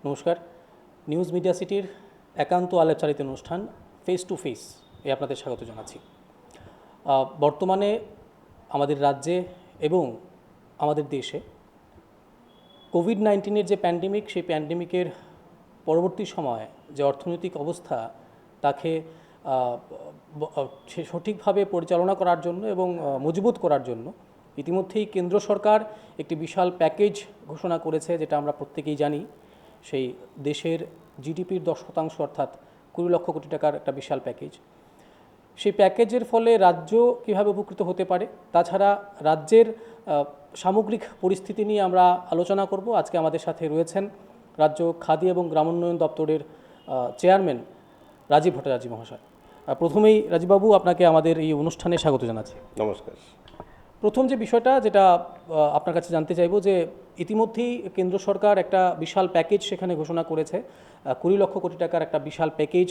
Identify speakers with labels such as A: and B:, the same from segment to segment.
A: নমস্কার। News media সিটির একান্ত আলাপচারিত অনুষ্ঠান ফেস টু ফেস আপনাদের স্বাগত জানাচ্ছি। বর্তমানে আমাদের রাজ্যে এবং আমাদের দেশে কোভিড-19 যে প্যান্ডেমিক, সেই প্যান্ডেমিকের পরবর্তী সময়ে যে অর্থনৈতিক অবস্থা তাকে সঠিকভাবে পরিচালনা করার জন্য এবং মজবুত করার জন্য ইতিমধ্যেই কেন্দ্র সরকার একটি বিশাল প্যাকেজ ঘোষণা করেছে, যেটা আমরা প্রত্যেকেই জানি। সেই দেশের জিডিপির 10% অর্থাৎ 20 লক্ষ কোটি টাকার একটা বিশাল প্যাকেজ। সেই প্যাকেজের ফলে রাজ্য কীভাবে উপকৃত হতে পারে, তাছাড়া রাজ্যের সামগ্রিক পরিস্থিতি নিয়ে আমরা আলোচনা করব। আজকে আমাদের সাথে রয়েছেন রাজ্য খাদি এবং গ্রামোন্নয়ন দপ্তরের চেয়ারম্যান রাজীব ভট্টাচার্য মহাশয়। প্রথমেই রাজীববাবু, আপনাকে আমাদের এই অনুষ্ঠানে স্বাগত জানাচ্ছি।
B: নমস্কার।
A: প্রথম যে বিষয়টা যেটা আপনার কাছে জানতে চাইব, যে ইতিমধ্যেই কেন্দ্র সরকার একটা বিশাল প্যাকেজ সেখানে ঘোষণা করেছে, 20 লক্ষ কোটি টাকার একটা বিশাল প্যাকেজ।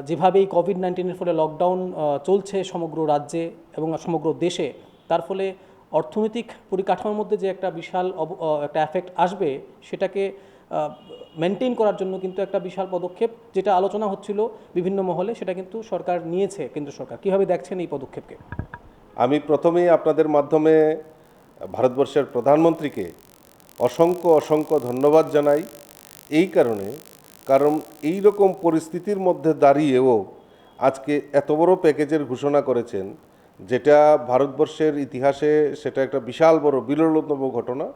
A: যেভাবেই কোভিড-19 ফলে লকডাউন চলছে সমগ্র রাজ্যে এবং সমগ্র দেশে, তার ফলে অর্থনৈতিক পরিকাঠামোর মধ্যে যে একটা বিশাল একটা এফেক্ট আসবে, সেটাকে মেনটেন করার জন্য কিন্তু একটা বিশাল পদক্ষেপ, যেটা আলোচনা হচ্ছিল বিভিন্ন মহলে, সেটা কিন্তু সরকার নিয়েছে। কেন্দ্র সরকার কীভাবে দেখছেন এই পদক্ষেপকে?
B: আমি প্রথমেই আপনাদের মাধ্যমে ভারতবর্ষের প্রধানমন্ত্রীকে অসংখ্য ধন্যবাদ জানাই। এই কারণ এই রকম পরিস্থিতির মধ্যে দাঁড়িয়েও আজকে এত বড় প্যাকেজের ঘোষণা করেছেন, যেটা ভারতবর্ষের ইতিহাসে সেটা একটা বিশাল বড় বিরলতম ঘটনা।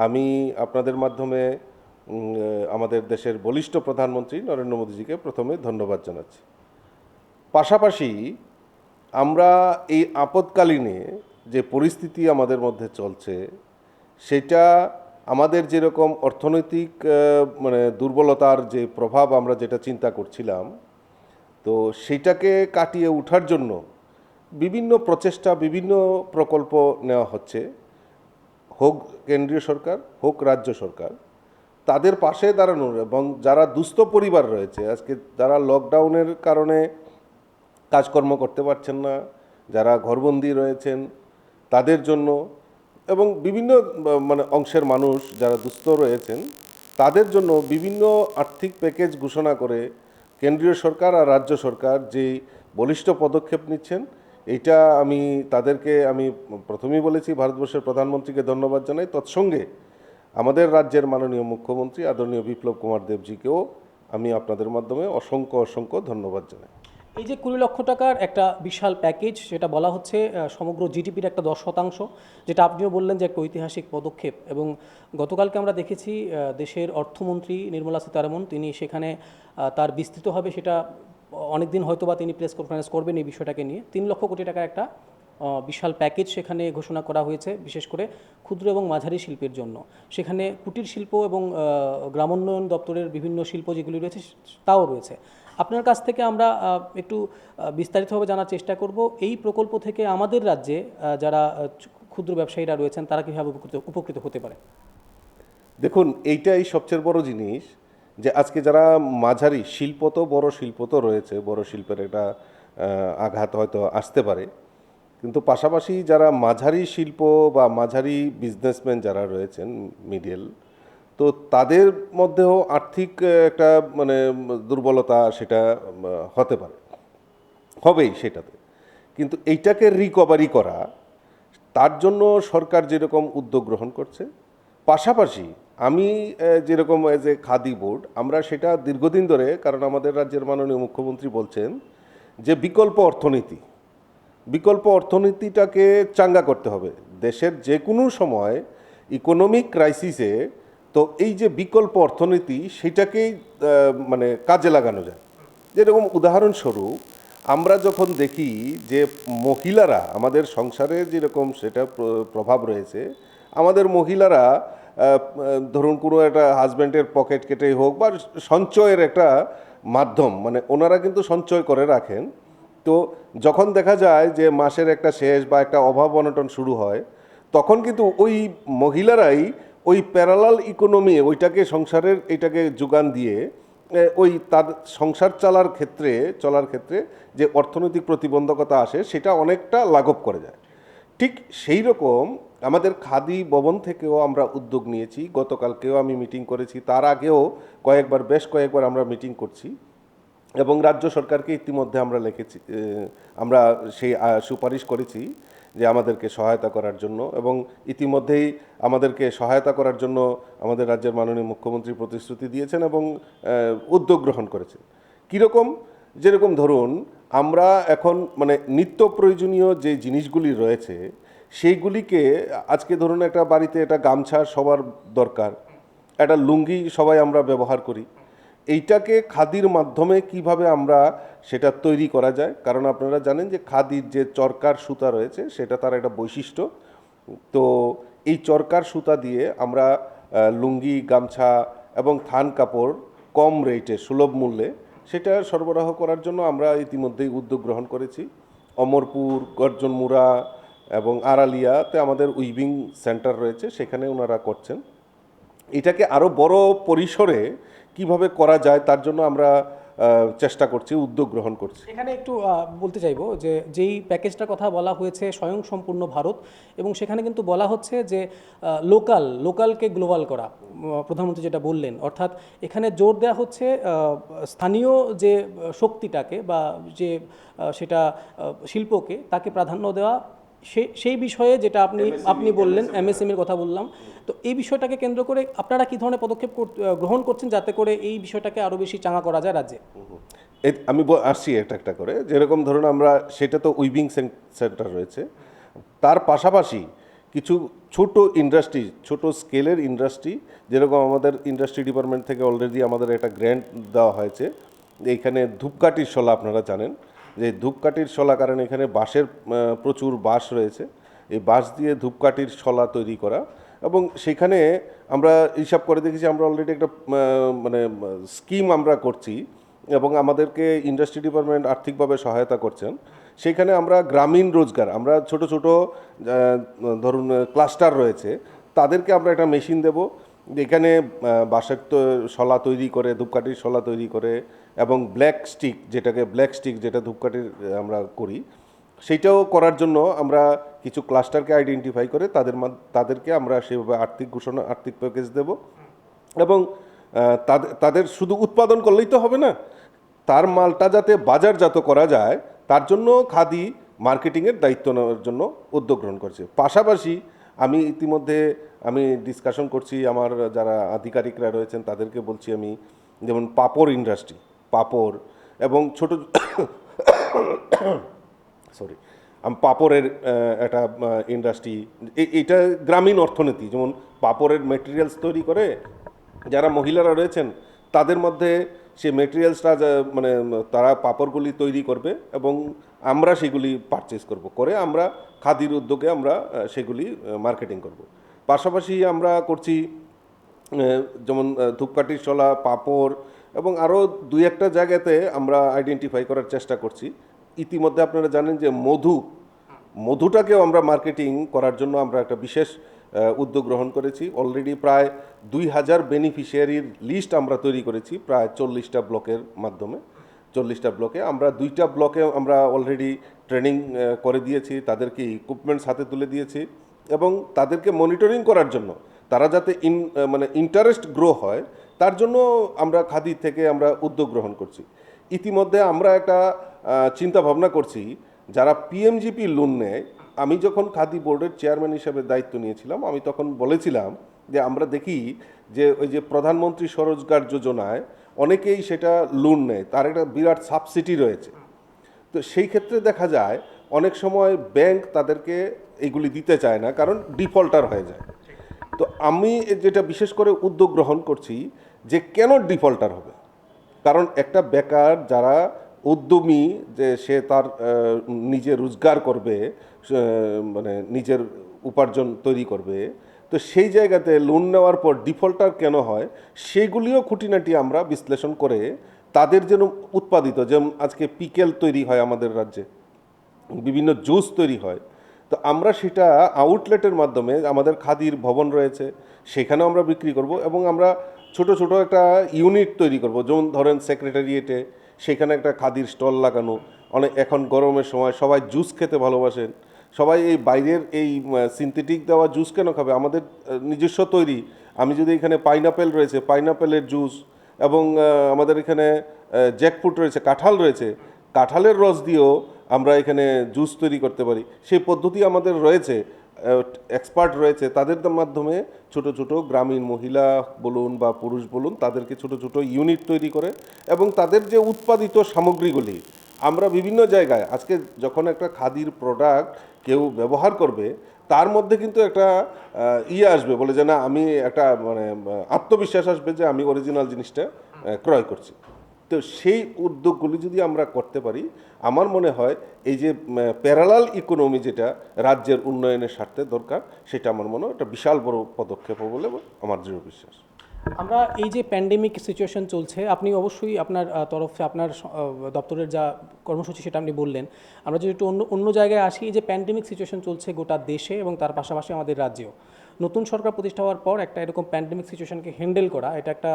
B: আমি আপনাদের মাধ্যমে আমাদের দেশের বলিষ্ঠ প্রধানমন্ত্রী নরেন্দ্র মোদীজিকে প্রথমে ধন্যবাদ জানাচ্ছি। পাশাপাশি আমরা এই আপৎকালীনে যে পরিস্থিতি আমাদের মধ্যে চলছে, সেটা আমাদের যেরকম অর্থনৈতিক দুর্বলতার যে প্রভাব আমরা যেটা চিন্তা করছিলাম, তো সেটাকে কাটিয়ে ওঠার জন্য বিভিন্ন প্রচেষ্টা, বিভিন্ন প্রকল্প নেওয়া হচ্ছে। হোক কেন্দ্রীয় সরকার, হোক রাজ্য সরকার, তাদের পাশে দাঁড়ানোর এবং যারা দুস্থ পরিবার রয়েছে, আজকে যারা লকডাউনের কারণে কাজকর্ম করতে পারছেন না, যারা ঘরবন্দি রয়েছেন তাদের জন্য, এবং বিভিন্ন অংশের মানুষ যারা দুস্থ রয়েছেন তাদের জন্য বিভিন্ন আর্থিক প্যাকেজ ঘোষণা করে কেন্দ্রীয় সরকার আর রাজ্য সরকার যে বলিষ্ঠ পদক্ষেপ নিচ্ছেন, এইটা তাদেরকে আমি প্রথমেই বলেছি ভারতবর্ষের প্রধানমন্ত্রীকে ধন্যবাদ জানাই। তৎসঙ্গে আমাদের রাজ্যের মাননীয় মুখ্যমন্ত্রী আদরণীয় বিপ্লব কুমার দেবজিকেও আমি আপনাদের মাধ্যমে অসংখ্য ধন্যবাদ জানাই।
A: এই যে 20 লক্ষ টাকার একটা বিশাল প্যাকেজ, সেটা বলা হচ্ছে সমগ্র জিডিপির একটা 10%, যেটা আপনিও বললেন যে একটা ঐতিহাসিক পদক্ষেপ। এবং গতকালকে আমরা দেখেছি দেশের অর্থমন্ত্রী নির্মলা সীতারামন, তিনি সেখানে তার বিস্তৃতভাবে সেটা অনেকদিন হয়তো বা তিনি প্রেস কনফারেন্স করবেন এই বিষয়টাকে নিয়ে। 3 লক্ষ কোটি টাকার একটা বিশাল প্যাকেজ সেখানে ঘোষণা করা হয়েছে, বিশেষ করে ক্ষুদ্র এবং মাঝারি শিল্পের জন্য। সেখানে কুটির শিল্প এবং গ্রামোন্নয়ন দপ্তরের বিভিন্ন শিল্প যেগুলি রয়েছে তাও রয়েছে। আপনার কাছ থেকে আমরা একটু বিস্তারিতভাবে জানার চেষ্টা করব, এই প্রকল্প থেকে আমাদের রাজ্যে যারা ক্ষুদ্র ব্যবসায়ীরা রয়েছেন তারা কীভাবে উপকৃত হতে পারে।
B: দেখুন, এইটাই সবচেয়ে বড় জিনিস, যে আজকে যারা মাঝারি শিল্প, তো বড় শিল্প তো রয়েছে, বড় শিল্পের একটা আঘাত হয়তো আসতে পারে, কিন্তু পাশাপাশি যারা মাঝারি শিল্প বা মাঝারি বিজনেসম্যান যারা রয়েছেন, মিডল, তো তাদের মধ্যেও আর্থিক একটা দুর্বলতা সেটা হতে পারে, হবেই সেটাতে। কিন্তু এইটাকে রিকভারি করা, তার জন্য সরকার যেরকম উদ্যোগ গ্রহণ করছে, পাশাপাশি আমি যেরকম এজ এ খাদি বোর্ড, আমরা সেটা দীর্ঘদিন ধরে, কারণ আমাদের রাজ্যের মাননীয় মুখ্যমন্ত্রী বলছেন যে বিকল্প অর্থনীতিটাকে চাঙ্গা করতে হবে দেশের যে কোনো সময় ইকোনমিক ক্রাইসিসে। তো এই যে বিকল্প অর্থনীতি, সেটাকেই কাজে লাগানো যায়। যেরকম উদাহরণস্বরূপ আমরা যখন দেখি যে মহিলারা আমাদের সংসারে যেরকম সেটা প্রভাব রয়েছে, আমাদের মহিলারা ধরুন কোনো একটা হাজব্যান্ডের পকেট কেটেই হোক বা সঞ্চয়ের একটা মাধ্যম, ওনারা কিন্তু সঞ্চয় করে রাখেন। তো যখন দেখা যায় যে মাসের একটা শেষ বা একটা অভাব অনটন শুরু হয়, তখন কিন্তু ওই মহিলারাই ওই প্যারালাল ইকোনমি ওইটাকে সংসারের এইটাকে যোগান দিয়ে ওই তার সংসার চলার ক্ষেত্রে যে অর্থনৈতিক প্রতিবন্ধকতা আসে, সেটা অনেকটা লাঘব করে যায়। ঠিক সেই রকম আমাদের খাদি ভবন থেকেও আমরা উদ্যোগ নিয়েছি, গতকালকেও আমি মিটিং করেছি, তার আগেও বেশ কয়েকবার আমরা মিটিং করছি এবং রাজ্য সরকারকে ইতিমধ্যে আমরা লিখেছি, আমরা সেই সুপারিশ করেছি যে আমাদেরকে সহায়তা করার জন্য, এবং ইতিমধ্যেই আমাদেরকে সহায়তা করার জন্য আমাদের রাজ্যের মাননীয় মুখ্যমন্ত্রী প্রতিশ্রুতি দিয়েছেন এবং উদ্যোগ গ্রহণ করেছেন। কীরকম? যেরকম ধরুন, আমরা এখন মানে নিত্য প্রয়োজনীয় যে জিনিসগুলি রয়েছে সেইগুলিকে, আজকে ধরুন একটা বাড়িতে একটা গামছা সবার দরকার, একটা লুঙ্গি সবাই আমরা ব্যবহার করি, এইটাকে খাদির মাধ্যমে কিভাবে আমরা সেটা তৈরি করা যায়, কারণ আপনারা জানেন যে খাদির যে চরকার সুতা রয়েছে সেটা তার একটা বৈশিষ্ট্য। তো এই চরকার সুতা দিয়ে আমরা লুঙ্গি, গামছা এবং থান কাপড় কম রেটে সুলভ মূল্যে সেটা সরবরাহ করার জন্য আমরা ইতিমধ্যেই উদ্যোগ গ্রহণ করেছি। অমরপুর, গর্জনমুড়া এবং আড়ালিয়াতে আমাদের উইভিং সেন্টার রয়েছে, সেখানে ওনারা করছেন। এটাকে আরও বড় পরিসরে কিভাবে করা যায় তার জন্য আমরা চেষ্টা করছি, উদ্যোগ গ্রহণ করছি।
A: এখানে একটু বলতে চাইবো যে যেই প্যাকেজটার কথা বলা হয়েছে স্বয়ংসম্পূর্ণ ভারত, এবং সেখানে কিন্তু বলা হচ্ছে যে লোকালকে গ্লোবাল করা, প্রধানমন্ত্রী যেটা বললেন, অর্থাৎ এখানে জোর দেওয়া হচ্ছে স্থানীয় যে শক্তিটাকে বা যে সেটা শিল্পকে, তাকে প্রাধান্য দেওয়া, সেই বিষয়ে যেটা আপনি বললেন, এমএসএমইর কথা বললাম। তো এই বিষয়টাকে কেন্দ্র করে আপনারা কী ধরনের পদক্ষেপ গ্রহণ করছেন যাতে করে এই বিষয়টাকে আরও বেশি চাঙা করা যায় রাজ্যে?
B: আমি আসছি একটা করে। যেরকম ধরুন, আমরা সেটা তো উইভিং সেন্টার রয়েছে, তার পাশাপাশি কিছু ছোট ইন্ডাস্ট্রি, ছোট স্কেলের ইন্ডাস্ট্রি, যেরকম আমাদের ইন্ডাস্ট্রি ডিপার্টমেন্ট থেকে অলরেডি আমাদের একটা গ্র্যান্ট দেওয়া হয়েছে। এইখানে ধূপকাঠির শলা, আপনারা জানেন যে ধূপকাঠির শলা, কারণ এখানে বাঁশের প্রচুর বাঁশ রয়েছে, এই বাঁশ দিয়ে ধূপকাঠির শলা তৈরি করা, এবং সেখানে আমরা হিসাব করে দেখেছি, আমরা অলরেডি একটা মানে স্কিম আমরা করছি এবং আমাদেরকে ইন্ডাস্ট্রি ডিপার্টমেন্ট আর্থিকভাবে সহায়তা করছেন। সেখানে আমরা গ্রামীণ রোজগার, আমরা ছোট ছোট ধরুন ক্লাস্টার রয়েছে, তাদেরকে আমরা একটা মেশিন দেব, এখানে বাঁশের শলা তৈরি করে, ধূপকাঠির শলা তৈরি করে, এবং ব্ল্যাক স্টিক যেটা ধূপকাঠির আমরা করি, সেইটাও করার জন্য আমরা কিছু ক্লাস্টারকে আইডেন্টিফাই করে তাদেরকে আমরা সেভাবে আর্থিক প্যাকেজ দেব। এবং তাদের শুধু উৎপাদন করলেই তো হবে না, তার মালটা যাতে বাজারজাত করা যায় তার জন্য খাদি মার্কেটিংয়ের দায়িত্ব নেওয়ার জন্য উদ্যোগ গ্রহণ করছে। পাশাপাশি আমি ইতিমধ্যে ডিসকাশন করছি, আমার যারা আধিকারিকরা রয়েছেন তাদেরকে বলছি, আমি যেমন পাপড় এবং ছোট পাপড়ের একটা ইন্ডাস্ট্রি, এইটা গ্রামীণ অর্থনীতি, যেমন পাপড়ের মেটেরিয়ালস তৈরি করে যারা মহিলারা রয়েছেন তাদের মধ্যে সে মেটেরিয়ালসটা মানে তারা পাপড়গুলি তৈরি করবে এবং আমরা সেগুলি পারচেস করে আমরা খাদির উদ্যোগে আমরা সেগুলি মার্কেটিং করব। পাশাপাশি আমরা করছি যেমন ধূপকাঠির শলা, পাপড় এবং আরও দুই একটা জায়গাতে আমরা আইডেন্টিফাই করার চেষ্টা করছি। ইতিমধ্যে আপনারা জানেন যে মধুটাকেও আমরা মার্কেটিং করার জন্য আমরা একটা বিশেষ উদ্যোগ গ্রহণ করেছি। অলরেডি প্রায় 2000 বেনিফিশিয়ারির লিস্ট আমরা তৈরি করেছি প্রায় 40টা ব্লকের মাধ্যমে। 40টা ব্লকে আমরা 2টা ব্লকে আমরা অলরেডি ট্রেনিং করে দিয়েছি, তাদেরকে ইকুইপমেন্টস হাতে তুলে দিয়েছি এবং তাদেরকে মনিটরিং করার জন্য, তারা যাতে ইন্টারেস্ট গ্রো হয় তার জন্য আমরা খাদি থেকে আমরা উদ্যোগ গ্রহণ করছি। ইতিমধ্যে আমরা একটা চিন্তা ভাবনা করছি, যারা পিএমজিপি লোন নেয়, আমি যখন খাদি বোর্ডের চেয়ারম্যান হিসেবে দায়িত্ব নিয়েছিলাম, আমি তখন বলেছিলাম যে আমরা দেখি যে ওই যে প্রধানমন্ত্রী স্বরোজগার যোজনায় অনেকেই সেটা লোন নেয়, তার একটা বিরাট সাবসিডি রয়েছে। তো সেই ক্ষেত্রে দেখা যায় অনেক সময় ব্যাংক তাদেরকে এইগুলি দিতে চায় না, কারণ ডিফল্টার হয়ে যায়। তো আমি যেটা বিশেষ করে উদ্যোগ গ্রহণ করছি যে কেন ডিফল্টার হবে, কারণ একটা বেকার যারা উদ্যমী, যে সে তার নিজে রোজগার করবে, নিজের উপার্জন তৈরি করবে, তো সেই জায়গাতে লোন নেওয়ার পর ডিফল্টার কেন হয় সেগুলিও খুঁটিনাটি আমরা বিশ্লেষণ করে তাদের যেন উৎপাদিত, যেমন আজকে পিকেল তৈরি হয় আমাদের রাজ্যে, বিভিন্ন জুস তৈরি হয়, তো আমরা সেটা আউটলেটের মাধ্যমে, আমাদের খাদির ভবন রয়েছে সেখানেও আমরা বিক্রি করব এবং আমরা ছোট ছোট একটা ইউনিট তৈরি করব, যেমন ধরেন সেক্রেটারিয়েটে সেখানে একটা খাদির স্টল লাগানো। এখন গরমের সময় সবাই জুস খেতে ভালোবাসেন, সবাই এই বাইরের এই সিনথেটিক দেওয়া জুস কেন খাবে? আমাদের নিজস্ব তৈরি। আমি যদি এখানে পাইনাপেল রয়েছে, পাইনাপেলের জুস, এবং আমাদের এখানে জ্যাকফ্রুট রয়েছে, কাঁঠাল রয়েছে, কাঁঠালের রস দিয়েও আমরা এখানে জুস তৈরি করতে পারি। সেই পদ্ধতি আমাদের রয়েছে, এক্সপার্ট রয়েছে, তাদের মাধ্যমে ছোট ছোট গ্রামীণ মহিলা বলুন বা পুরুষ বলুন, তাদেরকে ছোট ছোট ইউনিট তৈরি করে এবং তাদের যে উৎপাদিত সামগ্রীগুলি আমরা বিভিন্ন জায়গায় আজকে যখন একটা খাদির প্রোডাক্ট কেউ ব্যবহার করবে, তার মধ্যে কিন্তু একটা আসবে, বলে যে না, আমি একটা মানে আত্মবিশ্বাস আসবে যে আমি অরিজিনাল জিনিসটা ক্রয় করছি। তো সেই উদ্যোগগুলি যদি আমরা করতে পারি, আমার মনে হয় এই যে প্যারালাল ইকোনমি যেটা রাজ্যের উন্নয়নের স্বার্থে দরকার, সেটা আমার মনে হয় একটা বিশাল বড় পদক্ষেপ হবে বলে আমার দৃঢ় বিশ্বাস।
A: আমরা এই যে প্যান্ডেমিক সিচুয়েশন চলছে, আপনি অবশ্যই আপনার তরফে আপনার দপ্তরের যা কর্মসূচি সেটা আপনি বললেন। আমরা যদি একটু অন্য অন্য জায়গায় আসি, এই যে প্যান্ডেমিক সিচুয়েশন চলছে গোটা দেশে এবং তার পাশাপাশি আমাদের রাজ্যেও, নতুন সরকার প্রতিষ্ঠা হওয়ার পর একটা এরকম প্যান্ডেমিক সিচুয়েশনকে হ্যান্ডেল করা এটা একটা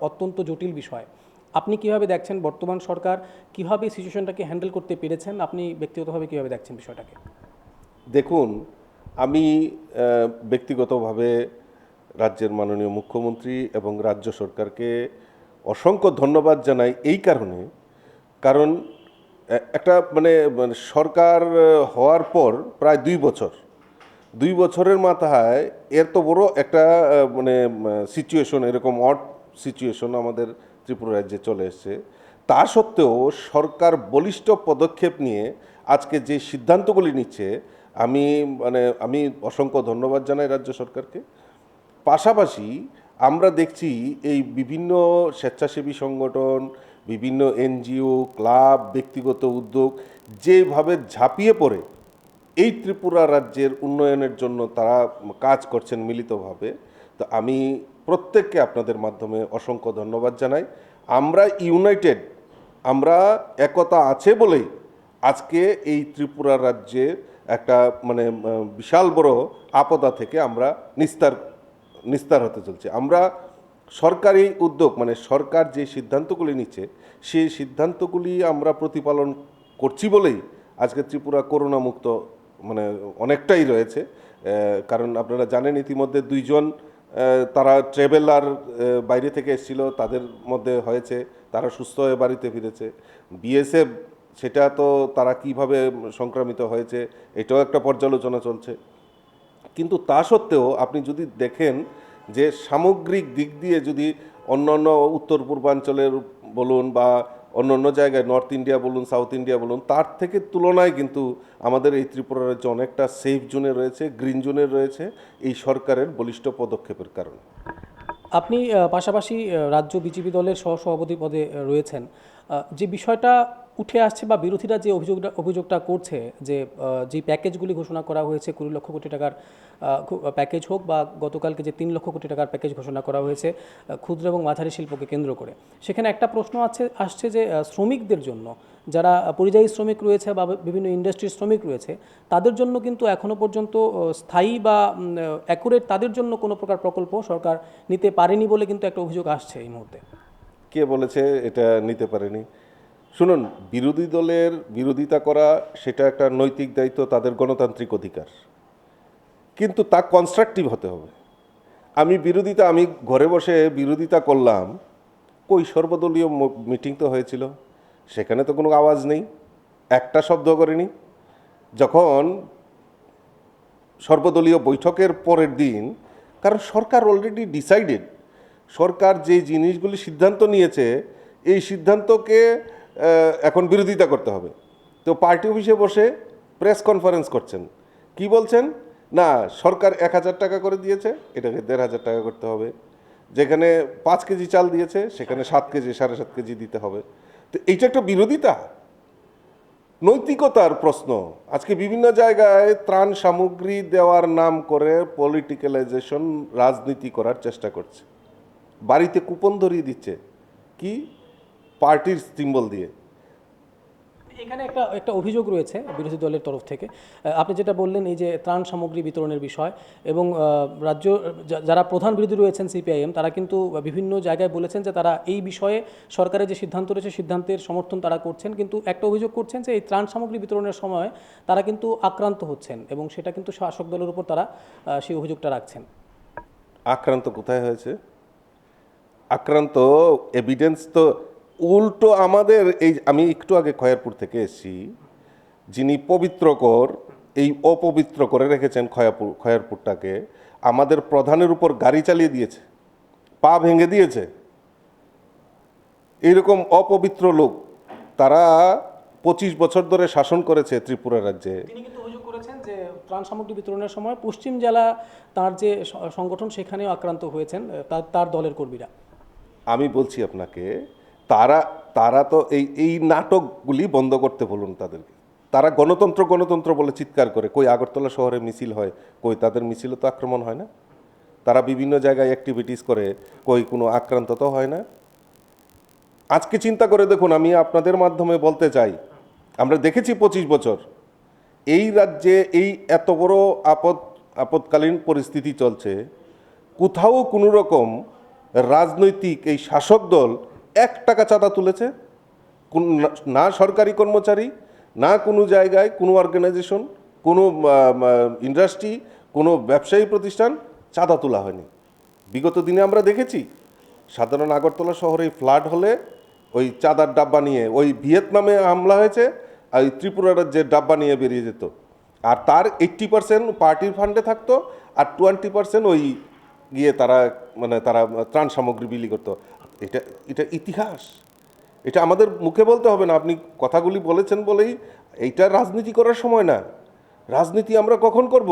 A: অত্যন্ত জটিল বিষয়। আপনি কিভাবে দেখছেন বর্তমান সরকার কিভাবে সিচুয়েশনটাকে হ্যান্ডেল করতে পেরেছেন? আপনি ব্যক্তিগতভাবে কিভাবে দেখছেন বিষয়টাকে?
B: দেখুন, আমি ব্যক্তিগতভাবে রাজ্যের মাননীয় মুখ্যমন্ত্রী এবং রাজ্য সরকারকে অসংখ্য ধন্যবাদ জানাই এই কারণে, কারণ একটা মানে মানে সরকার হওয়ার পর প্রায় 2 বছর, 2 বছরের মাথায় এত বড় একটা মানে সিচুয়েশন, এরকম অড সিচুয়েশন আমাদের ত্রিপুরা রাজ্যে চলে এসেছে। তা সত্ত্বেও সরকার বলিষ্ঠ পদক্ষেপ নিয়ে আজকে যে সিদ্ধান্তগুলি নিচ্ছে, আমি অসংখ্য ধন্যবাদ জানাই রাজ্য সরকারকে। পাশাপাশি আমরা দেখছি এই বিভিন্ন স্বেচ্ছাসেবী সংগঠন, বিভিন্ন এনজিও, ক্লাব, ব্যক্তিগত উদ্যোগ যেভাবে ঝাঁপিয়ে পড়ে এই ত্রিপুরা রাজ্যের উন্নয়নের জন্য তারা কাজ করছেন মিলিতভাবে। তো আমি প্রত্যেককে আপনাদের মাধ্যমে অসংখ্য ধন্যবাদ জানাই। আমরা ইউনাইটেড, আমরা একতা আছে বলেই আজকে এই ত্রিপুরা রাজ্যের একটা মানে বিশাল বড় আপদা থেকে আমরা নিস্তার হতে চলছে। আমরা সরকারি উদ্যোগ মানে সরকার যে সিদ্ধান্তগুলি নিচ্ছে, সেই সিদ্ধান্তগুলি আমরা প্রতিপালন করছি বলেই আজকে ত্রিপুরা করোনা মুক্ত মানে অনেকটাই রয়েছে। কারণ আপনারা জানেন ইতিমধ্যে 2জন তারা ট্রাভেলার বাইরে থেকে এসেছিল, তাদের মধ্যে হয়েছে, তারা সুস্থ হয়ে বাড়িতে ফিরেছে। বিএসএফ, সেটা তো তারা কিভাবে সংক্রামিত হয়েছে এটাও একটা পর্যালোচনা চলছে। কিন্তু তা সত্ত্বেও আপনি যদি দেখেন যে সামগ্রিক দিক দিয়ে যদি অন্যান্য উত্তর পূর্বাঞ্চলের বলুন বা অন্য অন্য জায়গায় নর্থ ইন্ডিয়া বলুন, সাউথ ইন্ডিয়া বলুন, তার থেকে তুলনায় কিন্তু আমাদের এই ত্রিপুরা রাজ্য অনেকটা সেফ জোনে রয়েছে, গ্রিন জোনে রয়েছে, এই সরকারের বলিষ্ঠ পদক্ষেপের কারণে।
A: আপনি পাশাপাশি রাজ্য বিজেপি দলের সহসভাপতি পদে রয়েছেন। যে বিষয়টা উঠে আসছে বা বিরোধীরা যে অভিযোগটা করছে যে যে প্যাকেজগুলি ঘোষণা করা হয়েছে 20 লক্ষ কোটি টাকার প্যাকেজ হোক বা গতকালকে যে 3 লক্ষ কোটি টাকার প্যাকেজ ঘোষণা করা হয়েছে ক্ষুদ্র এবং মাঝারি শিল্পকে কেন্দ্র করে, সেখানে একটা প্রশ্ন আসছে যে শ্রমিকদের জন্য, যারা পরিযায়ী শ্রমিক রয়েছে বা বিভিন্ন ইন্ডাস্ট্রির শ্রমিক রয়েছে, তাদের জন্য কিন্তু এখনও পর্যন্ত স্থায়ী বা অ্যাকুরেট তাদের জন্য কোনো প্রকার প্রকল্প সরকার নিতে পারেনি বলে কিন্তু একটা অভিযোগ আসছে এই মুহূর্তে।
B: কে বলেছে এটা নিতে পারেনি? শুনুন, বিরোধী দলের বিরোধিতা করা সেটা একটা নৈতিক দায়িত্ব, তাদের গণতান্ত্রিক অধিকার, কিন্তু তা কনস্ট্রাকটিভ হতে হবে। আমি ঘরে বসে বিরোধিতা করলাম, কই সর্বদলীয় মিটিং তো হয়েছিল, সেখানে তো কোনো আওয়াজ নেই, একটা শব্দ করেনি। যখন সর্বদলীয় বৈঠকের পরের দিন, কারণ সরকার অলরেডি ডিসাইডেড, সরকার যে জিনিসগুলি সিদ্ধান্ত নিয়েছে এই সিদ্ধান্তকে এখন বিরোধিতা করতে হবে। তো পার্টি অফিসে বসে প্রেস কনফারেন্স করছেন, কি বলছেন? না, সরকার 1000 টাকা করে দিয়েছে, এটাকে 1500 টাকা করতে হবে। যেখানে 5 কেজি চাল দিয়েছে সেখানে 7 কেজি 7.5 কেজি দিতে হবে। তো এইটা একটা বিরোধিতা, নৈতিকতার প্রশ্ন। আজকে বিভিন্ন জায়গায় ত্রাণ সামগ্রী দেওয়ার নাম করে পলিটিক্যালাইজেশন, রাজনীতি করার চেষ্টা করছে। বাড়িতে কুপন ধরিয়ে দিচ্ছে, কি পার্টির সিম্বল দিয়ে।
A: এখানে একটা একটা অভিযোগ রয়েছে বিরোধী দলের তরফ থেকে। আপনি যেটা বললেন এই যে ত্রাণ সামগ্রী বিতরণের বিষয় এবং রাজ্য যারা প্রধান বিরোধী রয়েছেন সিপিআইএম তারা কিন্তু বিভিন্ন জায়গায় বলেছেন যে তারা এই বিষয়ে সরকারের যে সিদ্ধান্ত রয়েছে সিদ্ধান্তের সমর্থন তারা করছেন, কিন্তু একটা অভিযোগ করছেন যে এই ত্রাণ সামগ্রী বিতরণের সময় তারা কিন্তু আক্রান্ত হচ্ছেন এবং সেটা কিন্তু শাসক দলের উপর তারা সেই অভিযোগটা রাখছেন।
B: আক্রান্ত কোথায় হয়েছে? আক্রান্ত এভিডেন্স তো উল্টো আমাদের এই, আমি একটু আগে খয়েরপুর থেকে এসেছি, যিনি পবিত্রকর এই অপবিত্র করে রেখেছেন খয়েরপুরটাকে, আমাদের প্রধানের উপর গাড়ি চালিয়ে দিয়েছে, পা ভেঙে দিয়েছে। এইরকম অপবিত্র লোক, তারা 25 বছর ধরে শাসন করেছে ত্রিপুরা রাজ্যে।
A: তিনি কিন্তু অভিযোগ করেছেন যে ত্রাণ সামগ্রী বিতরণের সময় পশ্চিম জেলা তার যে সংগঠন সেখানেও আক্রান্ত হয়েছেন তার দলের কর্মীরা।
B: আমি বলছি আপনাকে, তারা তারা তো এই নাটকগুলি বন্ধ করতে বলুন তাদেরকে। তারা গণতন্ত্র গণতন্ত্র বলে চিৎকার করে, কই আগরতলা শহরে মিছিল হয়, কই তাদের মিছিলে তো আক্রমণ হয় না। তারা বিভিন্ন জায়গায় অ্যাক্টিভিটিস করে, কই কোনো আক্রান্ত তো হয় না। আজকে চিন্তা করে দেখুন, আমি আপনাদের মাধ্যমে বলতে চাই, আমরা দেখেছি 25 বছর এই রাজ্যে এই এত বড় আপদকালীন পরিস্থিতি চলছে, কোথাও কোনো রকম রাজনৈতিক এই শাসক দল 1 টাকা চাঁদা তুলেছে? না সরকারি কর্মচারী, না কোনো জায়গায় কোনো অর্গানাইজেশন, কোনো ইন্ডাস্ট্রি, কোনো ব্যবসায়ী প্রতিষ্ঠান চাঁদা তোলা হয়নি। বিগত দিনে আমরা দেখেছি সাধারণ আগরতলা শহরে ফ্লাড হলে ওই চাঁদার ডাব্বা নিয়ে, ওই ভিয়েতনামে হামলা হয়েছে আর ওই ত্রিপুরা রাজ্যের ডাব্বা নিয়ে বেরিয়ে যেত, আর তার 80% পার্টির ফান্ডে থাকতো আর 20% ওই গিয়ে তারা তারা ত্রাণ সামগ্রী বিলি করতো। এটা এটা ইতিহাস, এটা আমাদের মুখে বলতে হবে না। আপনি কথাগুলি বলেছেন বলেই, এইটা রাজনীতি করার সময় না। রাজনীতি আমরা কখন করব?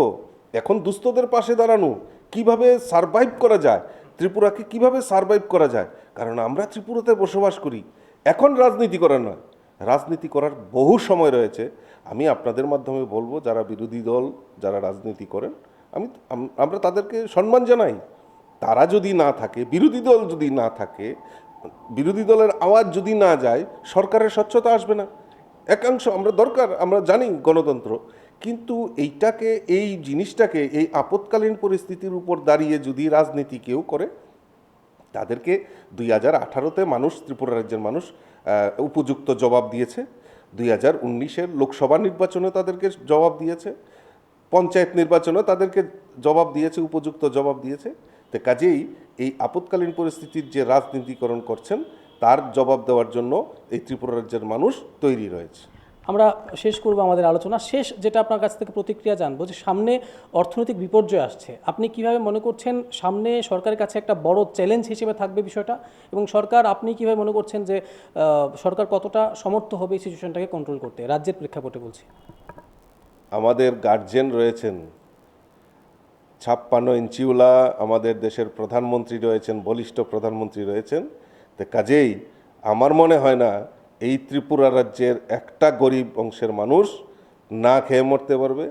B: এখন দুস্থদের পাশে দাঁড়ানো, কিভাবে সারভাইভ করা যায়, ত্রিপুরাকে কিভাবে সারভাইভ করা যায়, কারণ আমরা ত্রিপুরাতে বসবাস করি। এখন রাজনীতি করার নয়, রাজনীতি করার বহু সময় রয়েছে। আমি আপনাদের মাধ্যমে বলবো, যারা বিরোধী দল যারা রাজনীতি করেন, আমরা তাদেরকে সম্মান জানাই। তারা যদি না থাকে, বিরোধী দল যদি না থাকে, বিরোধী দলের আওয়াজ যদি না যায়, সরকারের স্বচ্ছতা আসবে না। একাংশ আমরা দরকার, আমরা জানি গণতন্ত্র, কিন্তু এই জিনিসটাকে এই আপৎকালীন পরিস্থিতির উপর দাঁড়িয়ে যদি রাজনীতি কেউ করে, তাদেরকে 2018-তে মানুষ, ত্রিপুরা রাজ্যের মানুষ উপযুক্ত জবাব দিয়েছে। 2019-এর লোকসভা নির্বাচনে তাদেরকে জবাব দিয়েছে, পঞ্চায়েত নির্বাচনে তাদেরকে জবাব দিয়েছে, উপযুক্ত জবাব দিয়েছে। তো কাজেই এই আপৎকালীন পরিস্থিতির যে রাজনীতিকরণ করছেন, তার জবাব দেওয়ার জন্য এই ত্রিপুরা রাজ্যের মানুষ তৈরি রয়েছে।
A: আমরা শেষ করব আমাদের আলোচনা। শেষ যেটা আপনার কাছ থেকে প্রতিক্রিয়া জানবো, যে সামনে অর্থনৈতিক বিপর্যয় আসছে, আপনি কিভাবে মনে করছেন সামনে সরকারের কাছে একটা বড় চ্যালেঞ্জ হিসেবে থাকবে বিষয়টা, এবং সরকার, আপনি কিভাবে মনে করছেন যে সরকার কতটা সমর্থ হবে এই সিচুয়েশনটাকে কন্ট্রোল করতে, রাজ্যের প্রেক্ষাপটে বলছি?
B: আমাদের গার্জিয়ান রয়েছেন 56 ইঞ্চিওয়ালা, আমাদের দেশের প্রধানমন্ত্রী রয়েছেন, বলিষ্ঠ প্রধানমন্ত্রী রয়েছেন। তো কাজেই আমার মনে হয় না এই ত্রিপুরা রাজ্যের একটা গরিব অংশের মানুষ না খেয়ে মরতে পারবে,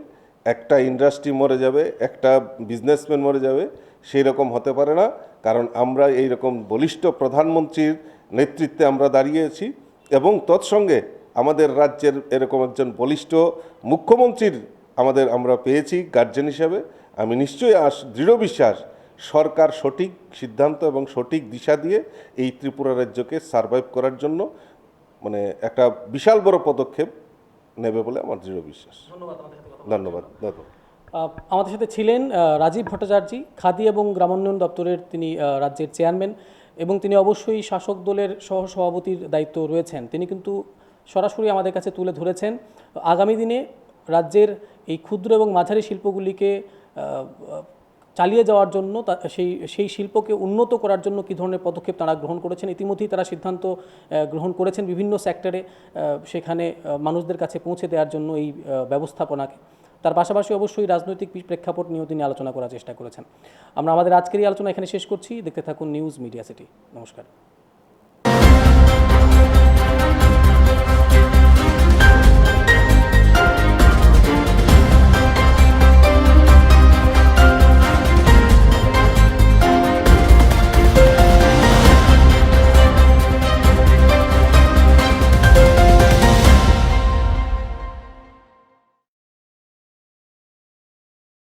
B: একটা ইন্ডাস্ট্রি মরে যাবে, একটা বিজনেসম্যান মরে যাবে, সেই রকম হতে পারে না। কারণ আমরা এই রকম বলিষ্ঠ প্রধানমন্ত্রীর নেতৃত্বে আমরা দাঁড়িয়েছি, এবং তৎসঙ্গে আমাদের রাজ্যের এরকম একজন বলিষ্ঠ মুখ্যমন্ত্রীর আমরা পেয়েছি গার্জেন হিসাবে। আমি নিশ্চয়ই দৃঢ় বিশ্বাস সরকার সঠিক সিদ্ধান্ত এবং সঠিক দিশা দিয়ে এই ত্রিপুরা রাজ্যকে সারভাইভ করার জন্য একটা বিশাল বড় পদক্ষেপ নেবে বলে আমার দৃঢ় বিশ্বাস। ধন্যবাদ।
A: আমাদের সাথে ছিলেন রাজীব ভট্টাচার্য, খাদি এবং গ্রামোন্নয়ন দপ্তরের তিনি রাজ্যের চেয়ারম্যান, এবং তিনি অবশ্যই শাসক দলের সহসভাপতির দায়িত্ব রয়েছেন। তিনি কিন্তু সরাসরি আমাদের কাছে তুলে ধরেছেন আগামী দিনে রাজ্যের এই ক্ষুদ্র এবং মাঝারি শিল্পগুলিকে চালিয়ে যাওয়ার জন্য, সেই শিল্পকে উন্নত করার জন্য কী ধরনের পদক্ষেপ তারা গ্রহণ করেছেন। ইতিমধ্যেই তারা সিদ্ধান্ত গ্রহণ করেছেন বিভিন্ন সেক্টরে সেখানে মানুষদের কাছে পৌঁছে দেওয়ার জন্য এই ব্যবস্থাপনাকে। তার পাশাপাশি অবশ্যই রাজনৈতিক প্রেক্ষাপট নিয়েও তিনি আলোচনা করার চেষ্টা করেছেন। আমরা আমাদের আজকের এই আলোচনা এখানে শেষ করছি। দেখতে থাকুন নিউজ মিডিয়া সিটি। নমস্কার।